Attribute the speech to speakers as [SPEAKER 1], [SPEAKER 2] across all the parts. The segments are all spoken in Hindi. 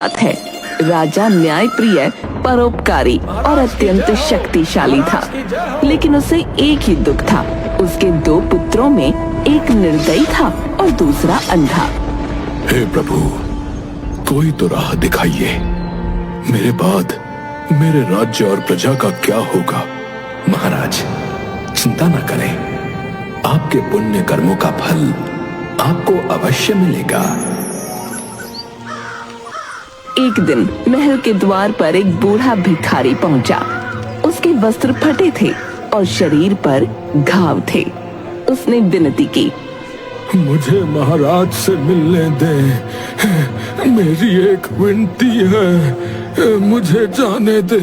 [SPEAKER 1] बात है, राजा न्यायप्रिय, परोपकारी और अत्यंत शक्तिशाली था, लेकिन उसे एक ही दुख था। उसके दो पुत्रों में एक निर्दयी था और दूसरा अंधा।
[SPEAKER 2] हे प्रभु, कोई तो राह दिखाइए। मेरे बाद मेरे राज्य और प्रजा का क्या होगा?
[SPEAKER 3] महाराज, चिंता न करें, आपके पुण्य कर्मों का फल आपको अवश्य मिलेगा।
[SPEAKER 1] एक दिन महल के द्वार पर एक बूढ़ा भिखारी पहुंचा। उसके वस्त्र फटे थे और शरीर पर घाव थे। उसने विनती की,
[SPEAKER 2] मुझे महाराज से मिलने दे। मेरी एक विनती है, मुझे जाने दे।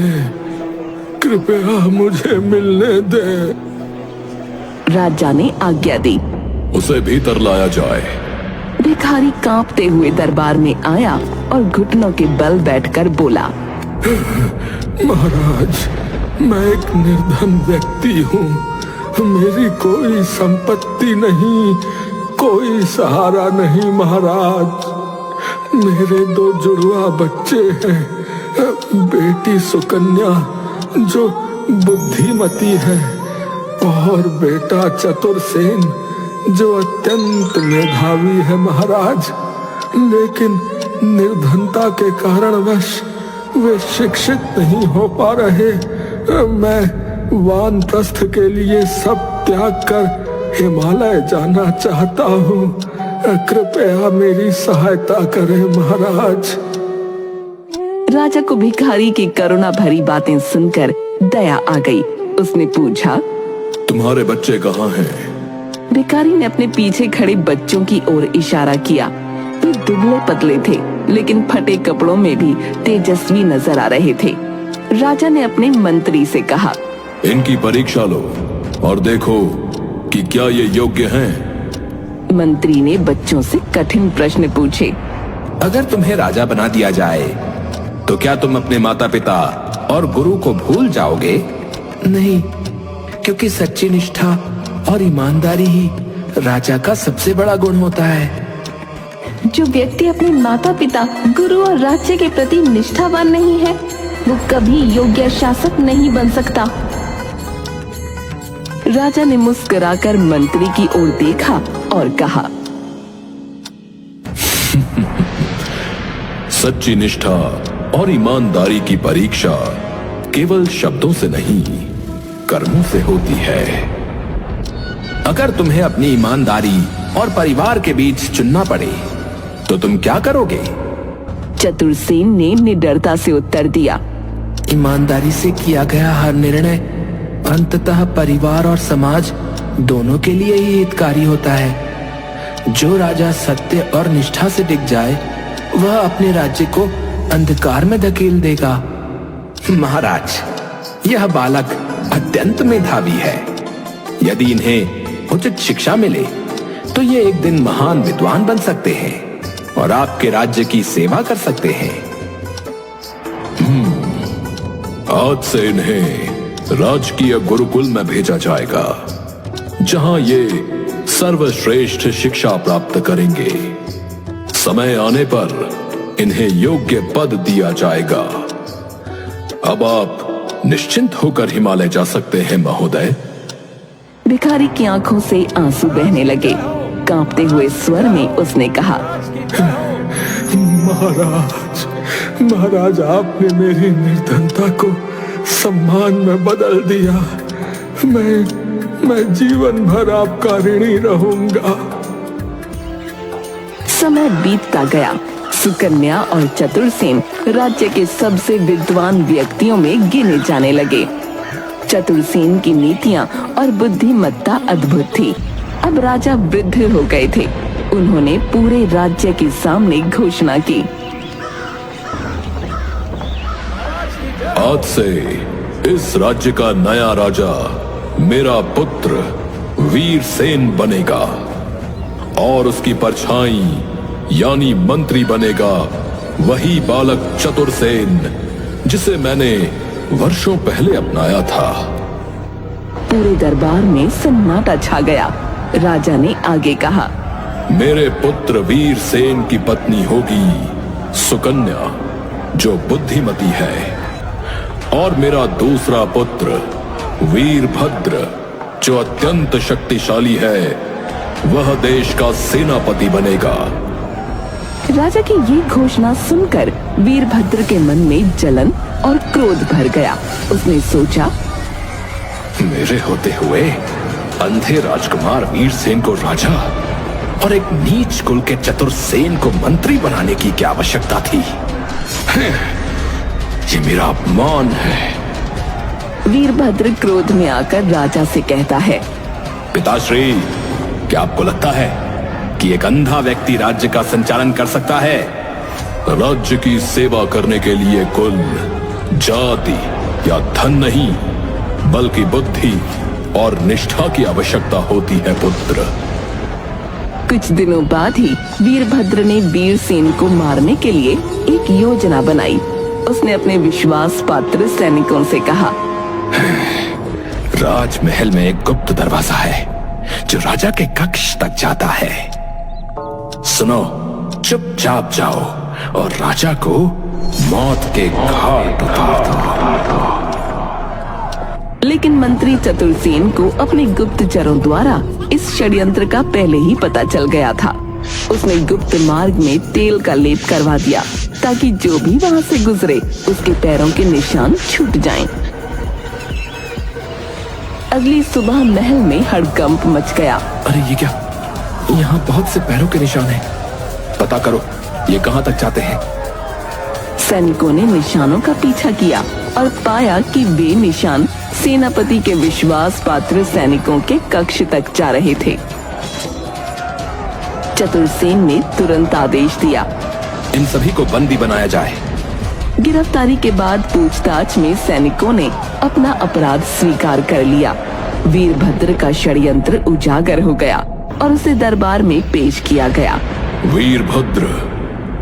[SPEAKER 2] कृपया मुझे मिलने दे।
[SPEAKER 1] राजा ने आज्ञा दी।
[SPEAKER 2] उसे भीतर लाया जाए।
[SPEAKER 1] भिखारी कांपते हुए दरबार में आया और घुटनों के बल बैठकर बोला,
[SPEAKER 2] महाराज, मैं एक निर्धन व्यक्ति हूँ। मेरी कोई संपत्ति नहीं, कोई सहारा नहीं। महाराज, मेरे दो जुड़वा बच्चे हैं। बेटी सुकन्या जो बुद्धिमती है और बेटा चतुरसेन जो अत्यंत मेधावी है। महाराज, लेकिन निर्धनता के कारणवश वे शिक्षित नहीं हो पा रहे। मैं वानप्रस्थ के लिए सब त्याग कर हिमालय जाना चाहता हूँ। कृपया मेरी सहायता करें महाराज।
[SPEAKER 1] राजा को भिखारी की करुणा भरी बातें सुनकर दया आ गई। उसने पूछा,
[SPEAKER 2] तुम्हारे बच्चे कहाँ हैं?
[SPEAKER 1] भिखारी ने अपने पीछे खड़े बच्चों की ओर इशारा किया। वे दुबले पतले थे, लेकिन फटे कपड़ों में भी तेजस्वी नजर आ रहे थे। राजा ने अपने मंत्री से कहा,
[SPEAKER 2] इनकी परीक्षा लो और देखो कि क्या ये योग्य हैं।
[SPEAKER 1] मंत्री ने बच्चों से कठिन प्रश्न पूछे।
[SPEAKER 3] अगर तुम्हें राजा बना दिया जाए तो क्या तुम अपने माता पिता और गुरु को भूल जाओगे? नहीं, क्योंकि सच्ची निष्ठा और ईमानदारी ही राजा का सबसे बड़ा गुण होता है।
[SPEAKER 1] जो व्यक्ति अपने माता पिता, गुरु और राज्य के प्रति निष्ठावान नहीं है, वो कभी योग्य शासक नहीं बन सकता। राजा ने मुस्कुराकर मंत्री की ओर देखा और कहा,
[SPEAKER 2] सच्ची निष्ठा और ईमानदारी की परीक्षा केवल शब्दों से नहीं, कर्मों से होती है।
[SPEAKER 3] अगर तुम्हें अपनी ईमानदारी और परिवार के बीच चुनना पड़े तो तुम क्या करोगे?
[SPEAKER 1] चतुरसेन ने निडरता से उत्तर दिया,
[SPEAKER 3] ईमानदारी से किया गया हर निर्णय अंततः परिवार और समाज दोनों के लिए ही हितकारी होता है। जो राजा सत्य और निष्ठा से टिक जाए, वह अपने राज्य को अंधकार में धकेल देगा। महाराज, यह बालक अत्यंत मेधावी है। यदि इन्हें उचित शिक्षा मिले तो ये एक दिन महान विद्वान बन सकते हैं और आपके राज्य की सेवा कर सकते हैं।
[SPEAKER 2] आज से इन्हें राजकीय गुरुकुल में भेजा जाएगा, जहां ये सर्वश्रेष्ठ शिक्षा प्राप्त करेंगे। समय आने पर इन्हें योग्य पद दिया जाएगा। अब आप निश्चिंत होकर हिमालय जा सकते हैं महोदय।
[SPEAKER 1] भिखारी की आंखों से आंसू बहने लगे। कांपते हुए स्वर में उसने कहा,
[SPEAKER 2] महाराज, महाराज, आपने मेरी निर्धनता को सम्मान में बदल दिया। मैं जीवन भर आपका ऋणी रहूंगा।
[SPEAKER 1] समय बीतता गया। सुकन्या और चतुरसेन राज्य के सबसे विद्वान व्यक्तियों में गिने जाने लगे। चतुरसेन की नीतियां और बुद्धिमत्ता अद्भुत थी। अब राजा वृद्ध हो गए थे। उन्होंने पूरे राज्य के सामने घोषणा की,
[SPEAKER 2] आज से इस राज्य का नया राजा मेरा पुत्र वीरसेन बनेगा और उसकी परछाई यानी मंत्री बनेगा वही बालक चतुरसेन जिसे मैंने वर्षों पहले अपनाया था।
[SPEAKER 1] पूरे दरबार में सन्नाटा छा गया। राजा ने आगे कहा,
[SPEAKER 2] मेरे पुत्र वीरसेन की पत्नी होगी सुकन्या। जो बुद्धिमती है, और मेरा दूसरा पुत्र वीरभद्र जो अत्यंत शक्तिशाली है, वह देश का सेनापति बनेगा।
[SPEAKER 1] राजा की ये घोषणा सुनकर वीरभद्र के मन में जलन और क्रोध भर गया। उसने सोचा,
[SPEAKER 2] मेरे होते हुए अंधे राजकुमार वीरसेन को राजा और एक नीच कुल के चतुरसेन को मंत्री बनाने की क्या आवश्यकता थी? ये मेरा अपमान है।
[SPEAKER 1] वीरभद्र क्रोध में आकर राजा से कहता है,
[SPEAKER 2] पिताश्री, क्या आपको लगता है कि एक अंधा व्यक्ति राज्य का संचालन कर सकता है? राज्य की सेवा करने के लिए कुल, जाति या धन नहीं, बल्कि बुद्धि और निष्ठा की आवश्यकता होती है पुत्र।
[SPEAKER 1] कुछ दिनों बाद ही वीरभद्र ने वीरसेन को मारने के लिए एक योजना बनाई। उसने अपने विश्वास पात्र सैनिकों से कहा,
[SPEAKER 2] राजमहल में एक गुप्त दरवाजा है जो राजा के कक्ष तक जाता है। सुनो, चुपचाप जाओ और राजा को मौत के घाट उतार दो।
[SPEAKER 1] लेकिन मंत्री चतुरसेन को अपने गुप्तचरों द्वारा इस षड्यंत्र का पहले ही पता चल गया था। उसने गुप्त मार्ग में तेल का लेप करवा दिया ताकि जो भी वहां से गुजरे उसके पैरों के निशान छूट जाएं। अगली सुबह महल में हड़कंप मच गया।
[SPEAKER 2] अरे ये क्या? यहाँ बहुत से पैरों के निशान हैं। पता करो ये कहाँ तक जाते हैं।
[SPEAKER 1] सैनिकों ने निशानों का पीछा किया और पाया कि वे निशान सेनापति के विश्वास पात्र सैनिकों के कक्ष तक जा रहे थे। चतुरसेन ने तुरंत आदेश दिया,
[SPEAKER 2] इन सभी को बंदी बनाया जाए।
[SPEAKER 1] गिरफ्तारी के बाद पूछताछ में सैनिकों ने अपना अपराध स्वीकार कर लिया। वीरभद्र का षड्यंत्र उजागर हो गया और उसे दरबार में पेश किया गया।
[SPEAKER 2] वीरभद्र,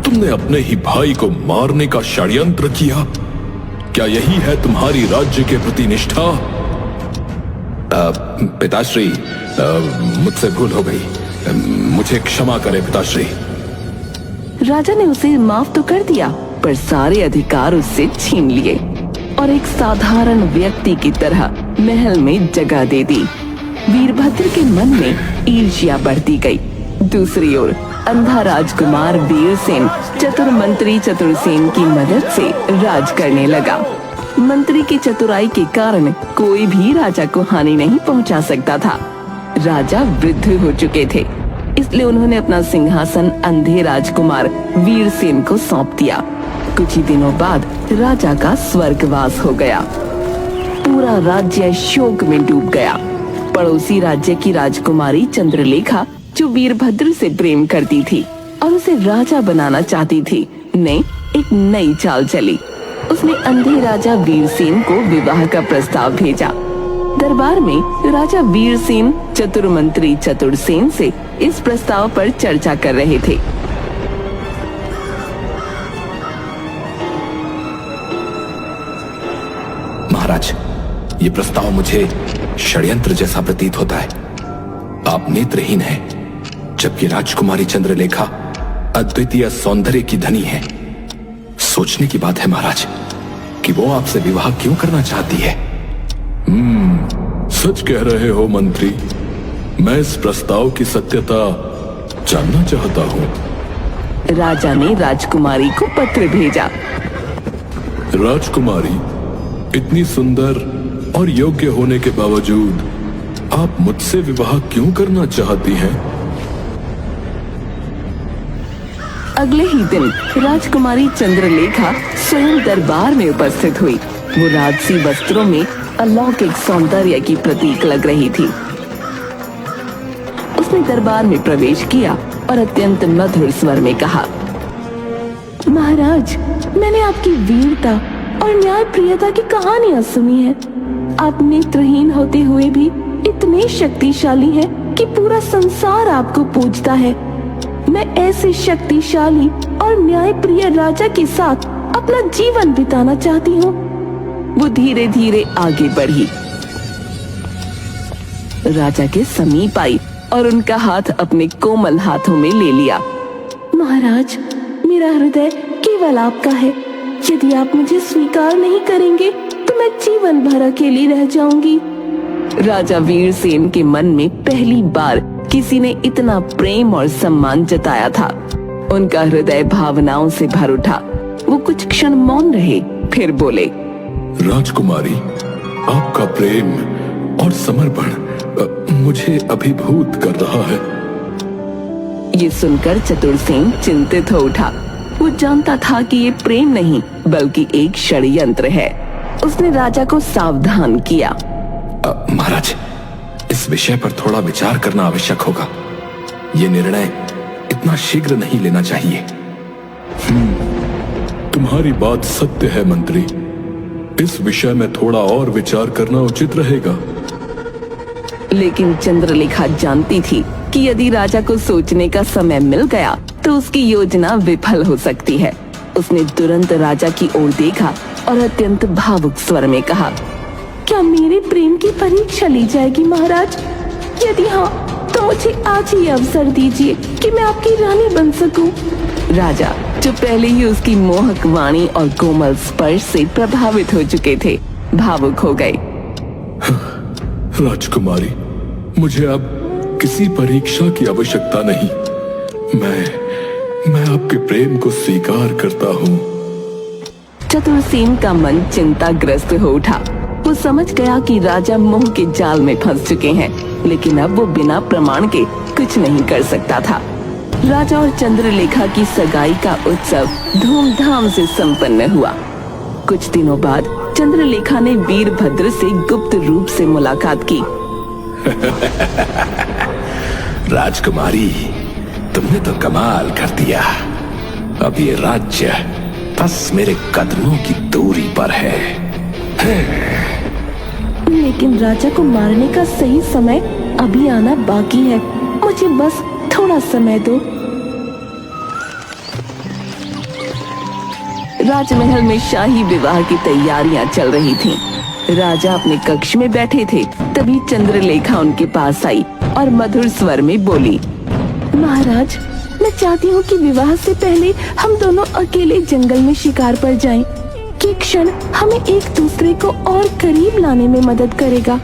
[SPEAKER 2] तुमने अपने ही भाई को मारने का षड्यंत्र किया। क्या यही है तुम्हारी राज्य के प्रति निष्ठा? पिताश्री, मुझसे भूल हो गई, मुझे क्षमा करें पिताश्री।
[SPEAKER 1] राजा ने उसे माफ तो कर दिया, पर सारे अधिकार उससे छीन लिए और एक साधारण व्यक्ति की तरह महल में जगह दे दी। वीरभद्र के मन में ईर्ष्या बढ़ती गई। दूसरी ओर अंधा राजकुमार वीरसेन चतुर मंत्री चतुरसेन की मदद से राज करने लगा। मंत्री की चतुराई के कारण कोई भी राजा को हानि नहीं पहुंचा सकता था। राजा वृद्ध हो चुके थे, इसलिए उन्होंने अपना सिंहासन अंधे राजकुमार वीरसेन को सौंप दिया। कुछ ही दिनों बाद राजा का स्वर्गवास हो गया। पूरा राज्य शोक में डूब गया। पड़ोसी राज्य की राजकुमारी चंद्रलेखा, जो वीरभद्र से प्रेम करती थी और उसे राजा बनाना चाहती थी, ने एक नई चाल चली। उसने अंधे राजा वीरसेन को विवाह का प्रस्ताव भेजा। दरबार में राजा वीरसेन चतुर मंत्री चतुरसेन से इस प्रस्ताव पर चर्चा कर रहे थे।
[SPEAKER 2] महाराज, ये प्रस्ताव मुझे षड्यंत्र जैसा प्रतीत होता है। आप नेत्रहीन हैं, जबकि राजकुमारी चंद्रलेखा अद्वितीय सौंदर्य की धनी है। सोचने की बात है महाराज कि वो आपसे विवाह क्यों करना चाहती है। सच कह रहे हो मंत्री, मैं इस प्रस्ताव की सत्यता जानना चाहता हूँ।
[SPEAKER 1] राजा ने राजकुमारी को पत्र भेजा।
[SPEAKER 2] राजकुमारी, इतनी सुंदर और योग्य होने के बावजूद आप मुझसे विवाह क्यों करना चाहती हैं?
[SPEAKER 1] अगले ही दिन राजकुमारी चंद्रलेखा स्वयं दरबार में उपस्थित हुई। वो राजसी वस्त्रों में अलौकिक सौंदर्य की प्रतीक लग रही थी। उसने दरबार में प्रवेश किया और अत्यंत मधुर स्वर में कहा, महाराज, मैंने आपकी वीरता और न्यायप्रियता की कहानियां सुनी है। आप नेत्रहीन होते हुए भी इतने शक्तिशाली हैं कि पूरा संसार आपको पूजता है। मैं ऐसे शक्तिशाली और न्यायप्रिय राजा के साथ अपना जीवन बिताना चाहती हूँ। वो धीरे धीरे आगे बढ़ी, राजा के समीप आई और उनका हाथ अपने कोमल हाथों में ले लिया। महाराज, मेरा हृदय केवल आपका है। यदि आप मुझे स्वीकार नहीं करेंगे तो मैं जीवन भर अकेली रह जाऊंगी। राजा वीरसेन के मन में पहली बार किसी ने इतना प्रेम और सम्मान जताया था। उनका हृदय भावनाओं से भर उठा। वो कुछ क्षण मौन रहे, फिर बोले,
[SPEAKER 2] राजकुमारी, आपका प्रेम और समर्पण मुझे अभिभूत कर रहा है।
[SPEAKER 1] ये सुनकर चतुरसेन चिंतित हो उठा। वो जानता था कि ये प्रेम नहीं बल्कि एक षड्यंत्र है। उसने राजा को सावधान किया।
[SPEAKER 2] महाराज, इस विषय पर थोड़ा विचार करना आवश्यक होगा। ये निर्णय इतना शीघ्र नहीं लेना चाहिए। तुम्हारी बात सत्य है मंत्री। इस विषय में थोड़ा और विचार करना उचित रहेगा।
[SPEAKER 1] लेकिन चंद्रलेखा जानती थी कि यदि राजा को सोचने का समय मिल गया तो उसकी योजना विफल हो सकती है। उसने तुरंत राजा की ओर देखा और अत्यंत भावुक स्वर में कहा, क्या मेरे प्रेम की परीक्षा ली जाएगी महाराज? यदि हाँ तो मुझे आज ही अवसर दीजिए कि मैं आपकी रानी बन सकूं। राजा, जो पहले ही उसकी मोहक वाणी और कोमल स्पर्श से प्रभावित हो चुके थे, भावुक हो गए।
[SPEAKER 2] राजकुमारी, मुझे अब किसी परीक्षा की आवश्यकता नहीं। मैं आपके प्रेम को स्वीकार करता हूँ।
[SPEAKER 1] चतुरसेन का मन चिंताग्रस्त हो उठा। वो समझ गया कि राजा मोह के जाल में फंस चुके हैं, लेकिन अब वो बिना प्रमाण के कुछ नहीं कर सकता था। राजा और चंद्रलेखा की सगाई का उत्सव धूमधाम से संपन्न हुआ। कुछ दिनों बाद चंद्रलेखा ने वीरभद्र से गुप्त रूप से मुलाकात की।
[SPEAKER 2] राजकुमारी, तुमने तो कमाल कर दिया। अब ये राज्य बस मेरे कदमों की दूरी पर है।
[SPEAKER 1] लेकिन राजा को मारने का सही समय अभी आना बाकी है। मुझे बस थोड़ा समय दो। राजमहल में शाही विवाह की तैयारियां चल रही थीं। राजा अपने कक्ष में बैठे थे, तभी चंद्रलेखा उनके पास आई और मधुर स्वर में बोली, महाराज, मैं चाहती हूँ कि विवाह से पहले हम दोनों अकेले जंगल में शिकार पर जाएं। ये क्षण हमें एक दूसरे को और करीब लाने में मदद करेगा।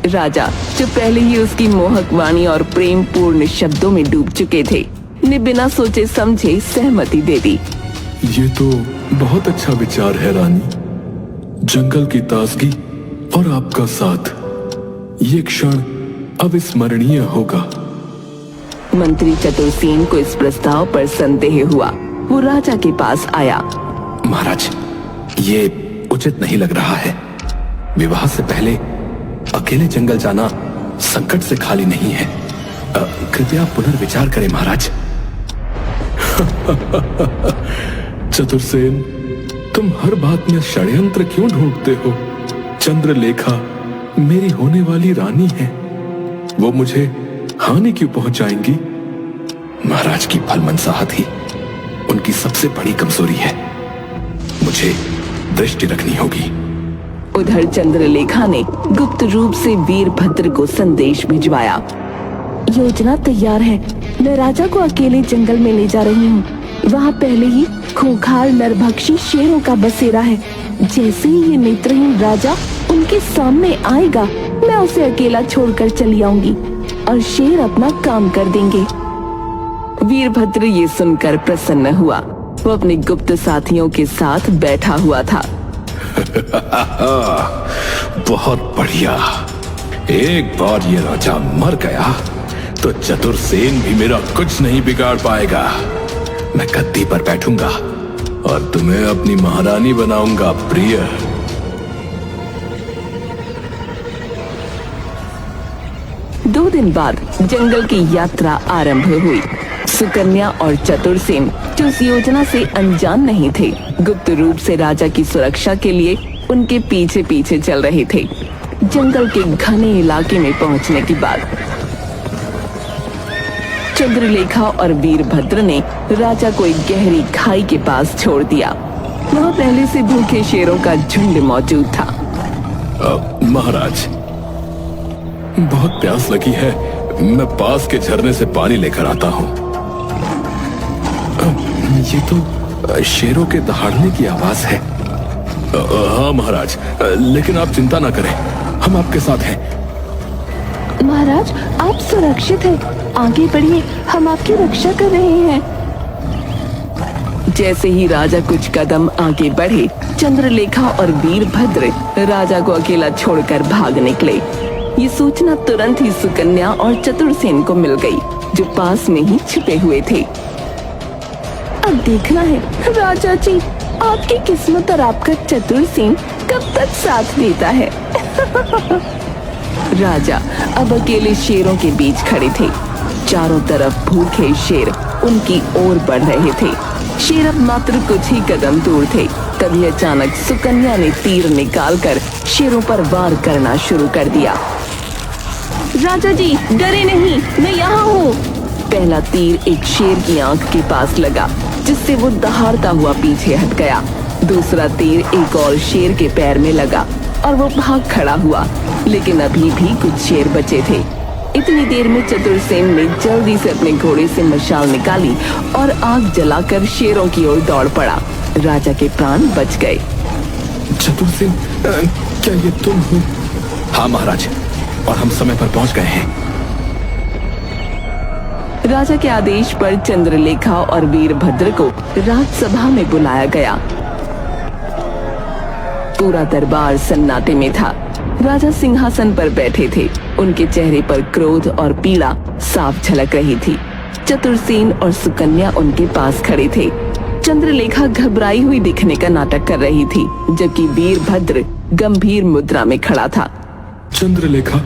[SPEAKER 1] राजा, जो पहले ही उसकी मोहक वाणी और प्रेम पूर्ण शब्दों में डूब चुके थे, ने बिना सोचे समझे सहमति दे दी।
[SPEAKER 2] ये तो बहुत अच्छा विचार है रानी। जंगल की ताजगी और आपका साथ, ये क्षण अविस्मरणीय होगा।
[SPEAKER 1] मंत्री चतुरसेन को इस प्रस्ताव पर संदेह हुआ। वो राजा के पास आया।
[SPEAKER 2] महाराज, ये उचित नहीं लग रहा है। विवाह से पहले अकेले जंगल जाना संकट से खाली नहीं है। कृपया पुनर्विचार करें महाराज। चतुरसेन, तुम हर बात में षड्यंत्र क्यों ढूंढते हो? चंद्रलेखा मेरी होने वाली रानी है। वो मुझे हानि क्यों पहुंचाएंगी? महाराज की भलमनसाहत ही उनकी सबसे बड़ी कमजोरी है। मुझे दृष्टि रखनी होगी।
[SPEAKER 1] उधर चंद्रलेखा ने गुप्त रूप से वीरभद्र को संदेश भिजवाया। योजना तैयार है। मैं राजा को अकेले जंगल में ले जा रही हूँ। वहाँ पहले ही खूंखार नरभक्षी शेरों का बसेरा है। जैसे ही ये नेत्रहीन राजा उनके सामने आएगा, मैं उसे अकेला छोड़कर चली आऊंगी और शेर अपना काम कर देंगे। वीरभद्र ये सुनकर प्रसन्न हुआ। वो अपने गुप्त साथियों के साथ बैठा हुआ था।
[SPEAKER 2] बहुत बढ़िया। एक बार ये राजा मर गया तो चतुरसेन भी मेरा कुछ नहीं बिगाड़ पाएगा। मैं गद्दी पर बैठूंगा और तुम्हें अपनी महारानी बनाऊंगा प्रिय।
[SPEAKER 1] दो दिन बाद जंगल की यात्रा आरंभ हुई। सुकन्या और चतुरसेन, जो इस योजना से अनजान नहीं थे, गुप्त रूप से राजा की सुरक्षा के लिए उनके पीछे पीछे चल रहे थे। जंगल के घने इलाके में पहुंचने के बाद चंद्रलेखा और वीरभद्र ने राजा को एक गहरी खाई के पास छोड़ दिया। वहाँ पहले से भूखे शेरों का झुंड मौजूद था।
[SPEAKER 2] महाराज, बहुत प्यास लगी है। मैं पास के झरने से पानी लेकर आता हूँ। ये तो
[SPEAKER 3] शेरों के दहाड़ने की आवाज है।
[SPEAKER 2] हाँ महाराज, लेकिन आप चिंता ना करें, हम आपके साथ हैं।
[SPEAKER 1] महाराज, आप सुरक्षित हैं। आगे बढ़िए, हम आपकी रक्षा कर रहे हैं। जैसे ही राजा कुछ कदम आगे बढ़े, चंद्रलेखा और वीरभद्र राजा को अकेला छोड़कर भाग निकले। ये सूचना तुरंत ही सुकन्या और चतुरसेन को मिल गई, जो पास में ही छिपे हुए थे। अब देखना है राजा जी, आपकी किस्मत और आपका चतुरसेन कब तक साथ देता है। राजा अब अकेले शेरों के बीच खड़े थे। चारों तरफ भूखे शेर उनकी ओर बढ़ रहे थे। शेर अब मात्र कुछ ही कदम दूर थे। तभी अचानक सुकन्या ने तीर निकालकर शेरों पर वार करना शुरू कर दिया। राजा जी, डरे नहीं, मैं यहाँ हूँ। पहला तीर एक शेर की आंख के पास लगा, जिससे वो दहाड़ता हुआ पीछे हट गया। दूसरा तीर एक और शेर के पैर में लगा और वो भाग खड़ा हुआ, लेकिन अभी भी कुछ शेर बचे थे। इतनी देर में चतुरसेन ने जल्दी से अपने घोड़े से मशाल निकाली और आग जलाकर शेरों की ओर दौड़ पड़ा। राजा के प्राण बच गए।
[SPEAKER 3] चतुरसेन, क्या ये तुम हो?
[SPEAKER 2] हाँ महाराज, और हम समय पर पहुंच गए हैं।
[SPEAKER 1] राजा के आदेश पर चंद्रलेखा और वीरभद्र को राजसभा में बुलाया गया। पूरा दरबार सन्नाटे में था। राजा सिंहासन पर बैठे थे। उनके चेहरे पर क्रोध और पीड़ा साफ झलक रही थी। चतुरसेन और सुकन्या उनके पास खड़े थे। चंद्रलेखा घबराई हुई दिखने का नाटक कर रही थी, जबकि वीरभद्र गंभीर मुद्रा में खड़ा था।
[SPEAKER 3] चंद्रलेखा,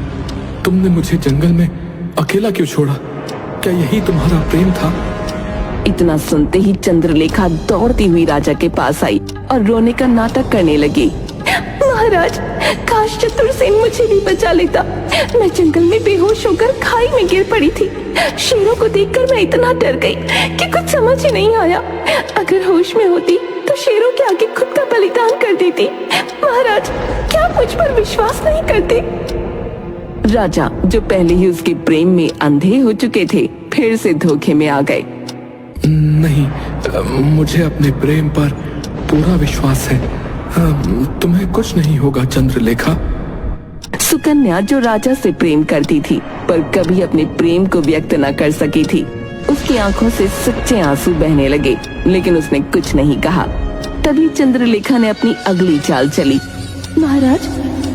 [SPEAKER 3] तुमने मुझे जंगल में अकेला क्यों छोड़ा? क्या यही तुम्हारा प्रेम था?
[SPEAKER 1] इतना सुनते ही चंद्रलेखा दौड़ती हुई राजा के पास आई और रोने का नाटक करने लगी। महाराज, काश चतुरसेन मुझे भी बचा लेता। मैं जंगल में बेहोश होकर खाई में गिर पड़ी थी। शेरों को देखकर मैं इतना डर गई कि कुछ समझ ही नहीं आया। अगर होश में होती तो शेरों के आगे खुद का बलिदान कर देती। महाराज, क्या आप मुझ पर विश्वास नहीं करते? राजा, जो पहले ही उसके प्रेम में अंधे हो चुके थे, फिर से धोखे में आ गए।
[SPEAKER 3] नहीं, मुझे अपने प्रेम पर पूरा विश्वास है। तुम्हें कुछ नहीं होगा चंद्रलेखा।
[SPEAKER 1] सुकन्या, जो राजा से प्रेम करती थी पर कभी अपने प्रेम को व्यक्त न कर सकी थी, उसकी आंखों से सच्चे आंसू बहने लगे, लेकिन उसने कुछ नहीं कहा। तभी चंद्रलेखा ने अपनी अगली चाल चली। महाराज,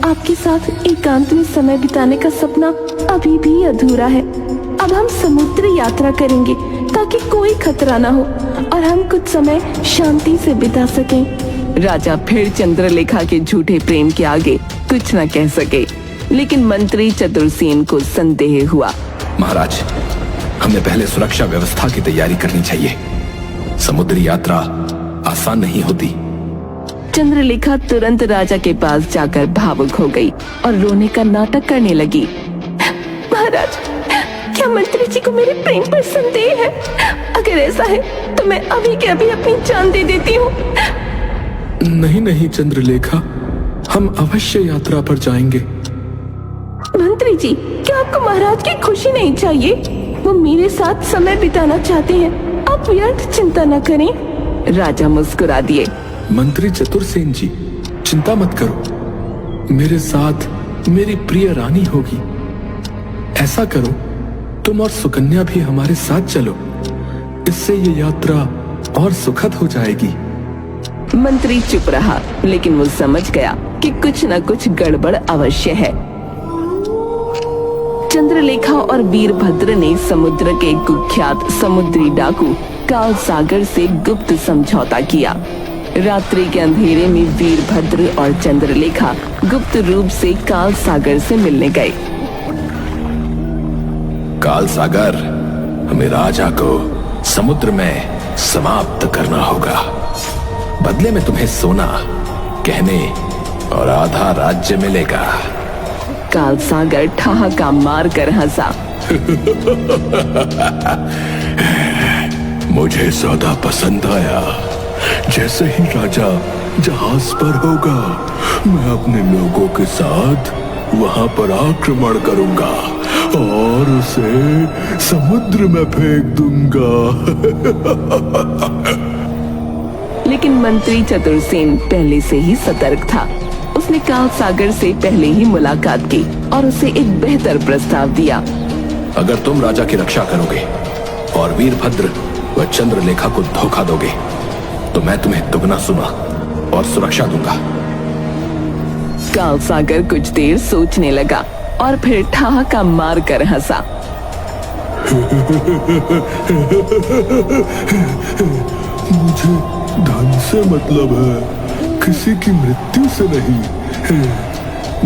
[SPEAKER 1] आपके साथ एकांत में समय बिताने का सपना अभी भी अधूरा है। अब हम समुद्र यात्रा करेंगे ताकि कोई खतरा न हो और हम कुछ समय शांति से बिता सकें। राजा फिर चंद्रलेखा के झूठे प्रेम के आगे कुछ न कह सके, लेकिन मंत्री चतुरसेन को संदेह हुआ।
[SPEAKER 2] महाराज, हमें पहले सुरक्षा व्यवस्था की तैयारी करनी चाहिए। समुद्री यात्रा आसान नहीं होती।
[SPEAKER 1] चंद्रलेखा तुरंत राजा के पास जाकर भावुक हो गई और रोने का नाटक करने लगी। महाराज, क्या मंत्री जी को मेरे प्रेम पर संदेह है? अगर ऐसा है तो मैं अभी के अभी अपनी जान दे देती हूँ।
[SPEAKER 3] नहीं नहीं चंद्रलेखा, हम अवश्य यात्रा पर जाएंगे।
[SPEAKER 1] मंत्री जी, क्या आपको महाराज की खुशी नहीं चाहिए? वो मेरे साथ समय बिताना चाहते हैं। आप व्यर्थ चिंता न करें। राजा मुस्कुरा दिए।
[SPEAKER 3] मंत्री चतुरसेन जी, चिंता मत करो। मेरे साथ मेरी प्रिय रानी होगी। ऐसा करो, तुम और सुकन्या भी हमारे साथ चलो। इससे ये यात्रा और सुखद हो जाएगी।
[SPEAKER 1] मंत्री चुप रहा, लेकिन वो समझ गया कि कुछ न कुछ गड़बड़ अवश्य है। चंद्रलेखा और वीरभद्र ने समुद्र के कुख्यात समुद्री डाकू काल सागर से गुप्त समझौता किया। रात्रि के अंधेरे में वीरभद्र और चंद्रलेखा गुप्त रूप से काल सागर से मिलने गए।
[SPEAKER 2] काल सागर, हमें राजा को समुद्र में समाप्त करना होगा। बदले में तुम्हें सोना, गहने और आधा राज्य मिलेगा।
[SPEAKER 1] काल सागर ठहाका मार कर हंसा।
[SPEAKER 2] मुझे सौदा पसंद आया। जैसे ही राजा जहाज पर होगा, मैं अपने लोगों के साथ वहां पर आक्रमण करूंगा और उसे समुद्र में फेंक दूंगा।
[SPEAKER 1] लेकिन मंत्री चतुरसेन पहले से ही सतर्क था। उसने काल सागर से पहले ही मुलाकात की और उसे एक बेहतर प्रस्ताव दिया।
[SPEAKER 2] अगर तुम राजा की रक्षा करोगे और वीरभद्र व चंद्रलेखा को धोखा दोगे तो मैं तुम्हें दुगना सुना और सुरक्षा दूंगा।
[SPEAKER 1] काल सागर कुछ देर सोचने लगा और फिर ठहाका मार कर हंसा।
[SPEAKER 2] मुझे धन से मतलब है, किसी की मृत्यु से नहीं।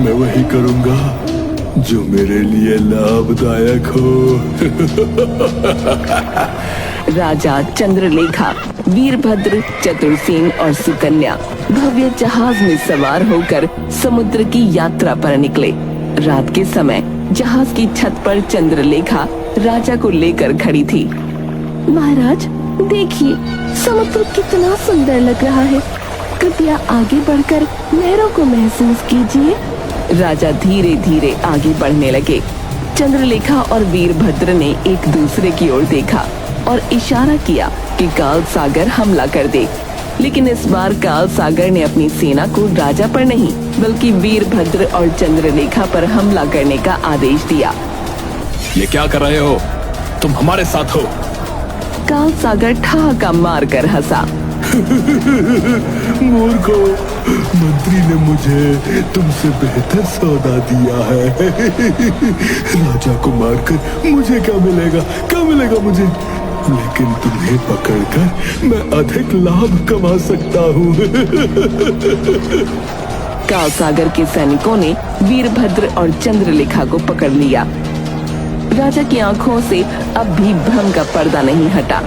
[SPEAKER 2] मैं वही करूंगा जो मेरे लिए लाभदायक हो।
[SPEAKER 1] राजा, चंद्रलेखा, वीरभद्र, चतुरसेन और सुकन्या भव्य जहाज में सवार होकर समुद्र की यात्रा पर निकले। रात के समय जहाज की छत पर चंद्रलेखा राजा को लेकर खड़ी थी। महाराज, देखिए समुद्र कितना सुंदर लग रहा है। कृपया आगे बढ़कर लहरों को महसूस कीजिए। राजा धीरे धीरे आगे बढ़ने लगे। चंद्रलेखा और वीरभद्र ने एक दूसरे की ओर देखा और इशारा किया कि काल सागर हमला कर दे। लेकिन इस बार काल सागर ने अपनी सेना को राजा पर नहीं बल्कि वीरभद्र और चंद्रलेखा पर हमला करने का आदेश दिया।
[SPEAKER 2] ये क्या कर रहे हो? तुम हमारे साथ हो।
[SPEAKER 1] काल सागर ठहाका मार कर हंसा।
[SPEAKER 2] मूर्खो, मंत्री ने मुझे तुमसे बेहतर सौदा दिया है। राजा को मारकर मुझे क्या मिलेगा? क्या मिलेगा मुझे? लेकिन तुम्हें पकड़कर मैं अधिक लाभ कमा सकता हूँ।
[SPEAKER 1] काल सागर के सैनिकों ने वीरभद्र और चंद्रलेखा को पकड़ लिया। राजा की आंखों से अब भी भ्रम का पर्दा नहीं हटा।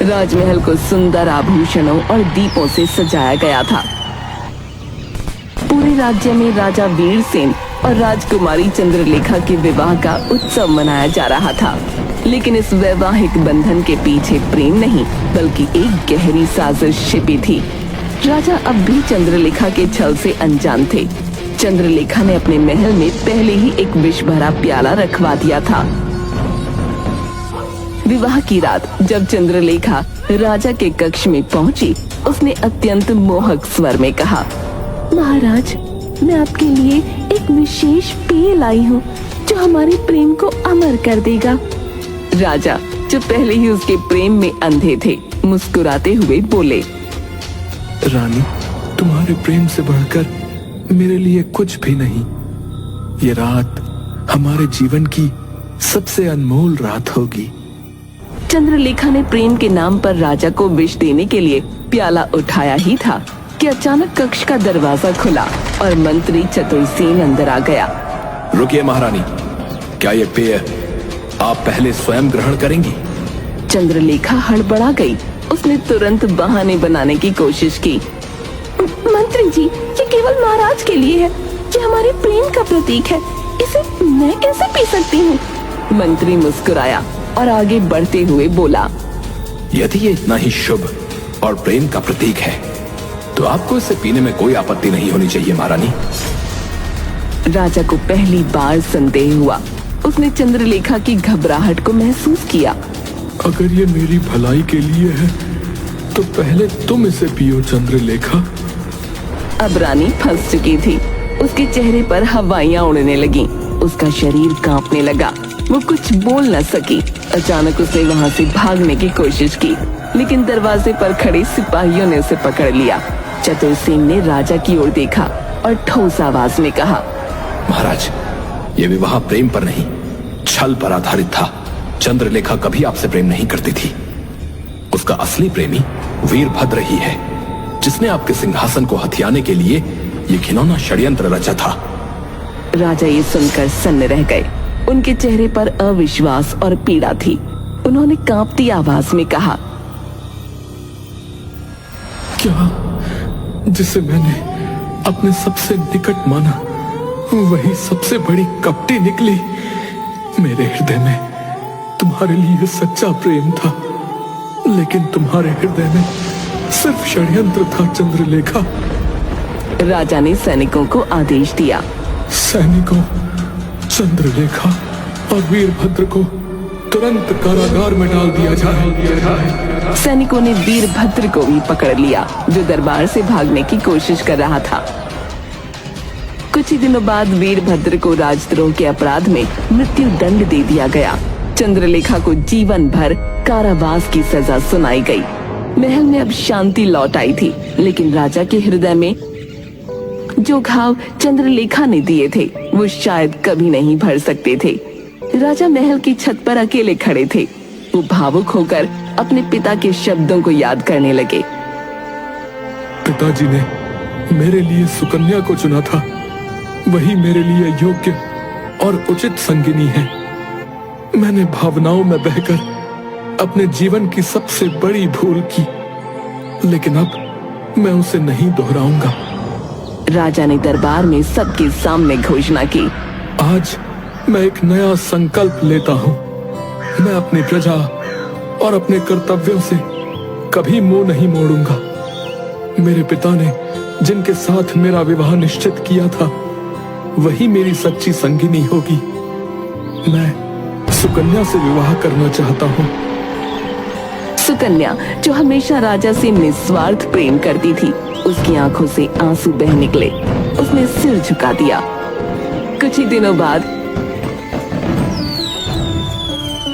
[SPEAKER 1] राजमहल को सुंदर आभूषणों और दीपों से सजाया गया था। पूरे राज्य में राजा वीरसेन और राजकुमारी चंद्रलेखा के विवाह का उत्सव मनाया जा रहा था। लेकिन इस वैवाहिक बंधन के पीछे प्रेम नहीं बल्कि एक गहरी साजिश छिपी थी। राजा अब भी चंद्रलेखा के छल से अनजान थे। चंद्रलेखा ने अपने महल में पहले ही एक विष भरा प्याला रखवा दिया था। विवाह की रात जब चंद्रलेखा राजा के कक्ष में पहुंची, उसने अत्यंत मोहक स्वर में कहा, महाराज, मैं आपके लिए एक विशेष पेय लाई हूँ जो हमारे प्रेम को अमर कर देगा। राजा, जो पहले ही उसके प्रेम में अंधे थे, मुस्कुराते हुए बोले,
[SPEAKER 3] रानी, तुम्हारे प्रेम से बढ़कर मेरे लिए कुछ भी नहीं। ये रात हमारे जीवन की सबसे अनमोल रात होगी।
[SPEAKER 1] चंद्रलेखा ने प्रेम के नाम पर राजा को विष देने के लिए प्याला उठाया ही था कि अचानक कक्ष का दरवाजा खुला और मंत्री चतुरसेन अंदर आ गया।
[SPEAKER 2] रुकिए महारानी, क्या ये पेय आप पहले स्वयं ग्रहण करेंगी?
[SPEAKER 1] चंद्रलेखा हड़बड़ा गई। उसने तुरंत बहाने बनाने की कोशिश की। मंत्री जी, ये केवल महाराज के लिए है। ये हमारे प्रेम का प्रतीक है। इसे मैं कैसे पी सकती हूँ? मंत्री मुस्कुराया और आगे बढ़ते हुए बोला,
[SPEAKER 2] यदि ये इतना ही शुभ और प्रेम का प्रतीक है तो आपको इसे पीने में कोई आपत्ति नहीं होनी चाहिए महारानी।
[SPEAKER 1] राजा को पहली बार संदेह हुआ। उसने चंद्रलेखा की घबराहट को महसूस किया।
[SPEAKER 2] अगर ये मेरी भलाई के लिए है तो पहले तुम इसे पियो चंद्रलेखा।
[SPEAKER 1] अब रानी फंस चुकी थी। उसके चेहरे पर हवाइयां उड़ने लगीं। उसका शरीर कांपने लगा। वो कुछ बोल न सकी। अचानक उसने वहाँ से भागने की कोशिश की, लेकिन दरवाजे पर खड़े सिपाहियों ने उसे पकड़ लिया। चतुरसेन ने राजा की ओर देखा और ठोस आवाज में कहा,
[SPEAKER 2] महाराज, ये विवाह प्रेम पर नहीं, छल पर आधारित था। चंद्रलेखा कभी आपसे प्रेम नहीं करती थी। उसका असली प्रेमी वीरभद्र ही है, जिसने आपके सिंहासन को हथियाने के लिए ये घिनौना षड्यंत्र रचा था।
[SPEAKER 1] राजा ये सुनकर सन्न रह गए। उनके चेहरे पर अविश्वास और पीड़ा थी। उन्होंने कांपती आवाज में कहा,
[SPEAKER 2] क्या जिसे मैंने अपने सबसे निकट माना वही सबसे बड़ी कपटी निकली? मेरे हृदय में तुम्हारे लिए सच्चा प्रेम था, लेकिन तुम्हारे हृदय में सिर्फ षड्यंत्र था चंद्रलेखा।
[SPEAKER 1] राजा ने सैनिकों को आदेश दिया,
[SPEAKER 2] सैनिकों, चंद्रलेखा और वीरभद्र को तुरंत कारागार में डाल दिया जाए।
[SPEAKER 1] सैनिकों ने वीरभद्र को भी पकड़ लिया, जो दरबार से भागने की कोशिश कर रहा था। कुछ ही दिनों बाद वीरभद्र को राजद्रोह के अपराध में मृत्यु दंड दे दिया गया। चंद्रलेखा को जीवन भर कारावास की सजा सुनाई गई। महल में अब शांति लौट आई थी, लेकिन राजा के हृदय में जो घाव चंद्रलेखा ने दिए थे वो शायद कभी नहीं भर सकते थे। राजा महल की छत पर अकेले खड़े थे। वो भावुक होकर अपने पिता के शब्दों को याद करने लगे।
[SPEAKER 2] पिताजी ने मेरे लिए सुकन्या को चुना था, वही मेरे लिए योग्य और उचित संगिनी है। मैंने भावनाओं में बहकर अपने जीवन की सबसे बड़ी भूल की, लेकिन अब मैं उसे नहीं दोहराऊंगा।
[SPEAKER 1] राजा ने दरबार में सबके सामने घोषणा की।
[SPEAKER 2] आज मैं एक नया संकल्प लेता हूँ। मैं अपनी प्रजा और अपने कर्तव्यों से कभी मुंह नहीं मोड़ूंगा। मेरे पिता ने जिनके साथ मेरा विवाह निश्चित किया था, वही मेरी सच्ची संगिनी होगी। मैं सुकन्या से विवाह करना चाहता हूँ।
[SPEAKER 1] सुकन्या, जो हमेशा राजा से निस्वार्थ प्रेम करती थी, उसकी आंखों से आंसू बह निकले। उसने सिर झुका दिया। कुछ ही दिनों बाद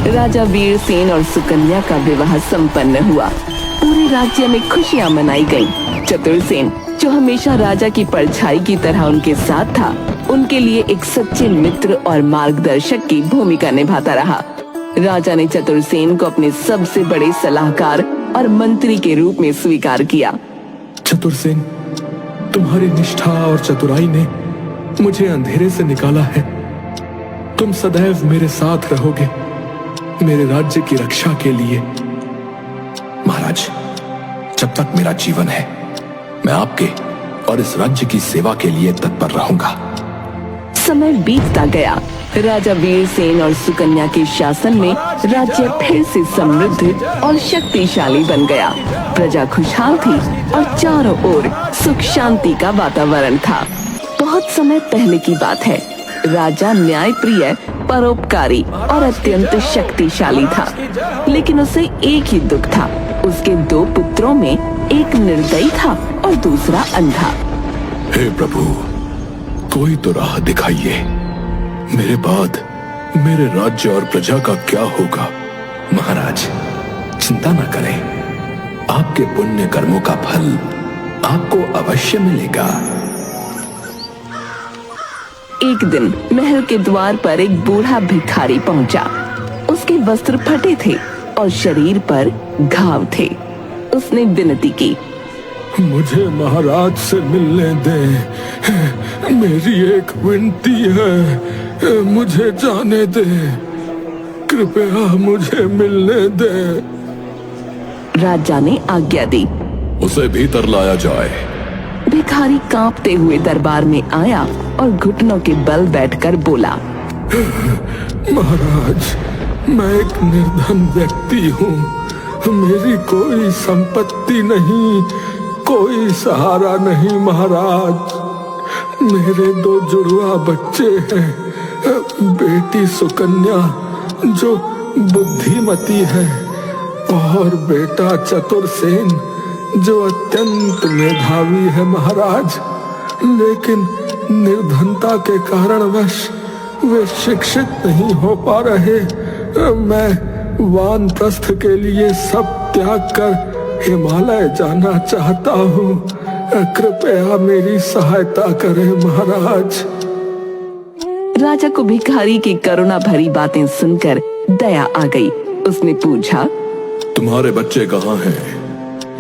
[SPEAKER 1] राजा वीरसेन और सुकन्या का विवाह संपन्न हुआ। पूरे राज्य में खुशियां मनाई गईं। चतुरसेन, जो हमेशा राजा की परछाई की तरह उनके साथ था, उनके लिए एक सच्चे मित्र और मार्गदर्शक की भूमिका निभाता रहा। राजा ने चतुरसेन को अपने सबसे बड़े सलाहकार और मंत्री के रूप में स्वीकार किया।
[SPEAKER 2] चतुरसेन, तुम्हारी निष्ठा और चतुराई ने मुझे अंधेरे से निकाला है। तुम सदैव मेरे साथ रहोगे, मेरे राज्य की रक्षा के लिए। महाराज, जब तक मेरा जीवन है, मैं आपके और इस राज्य की सेवा के लिए तत्पर रहूंगा।
[SPEAKER 1] समय बीतता गया। राजा वीरसेन और सुकन्या के शासन में राज्य फिर से समृद्ध और शक्तिशाली बन गया। प्रजा खुशहाल थी और चारों ओर सुख शांति का वातावरण था। बहुत समय पहले की बात है। राजा न्यायप्रिय, परोपकारी और अत्यंत शक्तिशाली था, लेकिन उसे एक ही दुख था। उसके दो पुत्रों में एक निर्दयी था और दूसरा अंधा।
[SPEAKER 2] हे प्रभु, कोई तो राह दिखाइए। मेरे बाद मेरे राज्य और प्रजा का क्या होगा? महाराज, चिंता न करें, आपके पुण्य कर्मों का फल आपको अवश्य मिलेगा।
[SPEAKER 1] एक दिन महल के द्वार पर एक बूढ़ा भिखारी पहुंचा। उसके वस्त्र फटे थे और शरीर पर घाव थे। उसने विनती की,
[SPEAKER 2] मुझे महाराज से मिलने दें। मेरी एक विनती है, मुझे जाने दे। कृपया मुझे मिलने दे।
[SPEAKER 1] राजा ने आज्ञा दी।
[SPEAKER 2] उसे भीतर लाया जाए।
[SPEAKER 1] भिखारी कांपते हुए दरबार में आया और घुटनों के बल बैठकर बोला,
[SPEAKER 2] महाराज, मैं एक निर्धन व्यक्ति हूँ। मेरी कोई संपत्ति नहीं, कोई सहारा नहीं। महाराज, मेरे दो जुड़वा बच्चे हैं। बेटी सुकन्या, जो बुद्धिमती है, और बेटा चतुरसेन, जो अत्यंत मेधावी है। महाराज, लेकिन निर्धनता के कारणवश वे शिक्षित नहीं हो पा रहे। मैं वानप्रस्थ के लिए सब त्याग कर हिमालय जाना चाहता हूँ। कृपया मेरी सहायता करें महाराज।
[SPEAKER 1] राजा को भिखारी की करुणा भरी बातें सुनकर दया आ गई। उसने पूछा,
[SPEAKER 2] तुम्हारे बच्चे कहाँ हैं?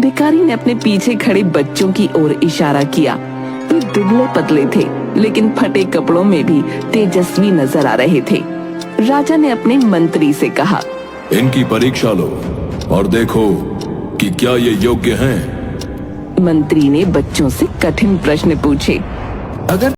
[SPEAKER 1] भिखारी ने अपने पीछे खड़े बच्चों की ओर इशारा किया। वे दुबले पतले थे, लेकिन फटे कपड़ों में भी तेजस्वी नजर आ रहे थे। राजा ने अपने मंत्री से कहा,
[SPEAKER 2] इनकी परीक्षा लो और देखो कि क्या ये योग्य हैं।
[SPEAKER 1] मंत्री ने बच्चों से कठिन प्रश्न पूछे।
[SPEAKER 3] अगर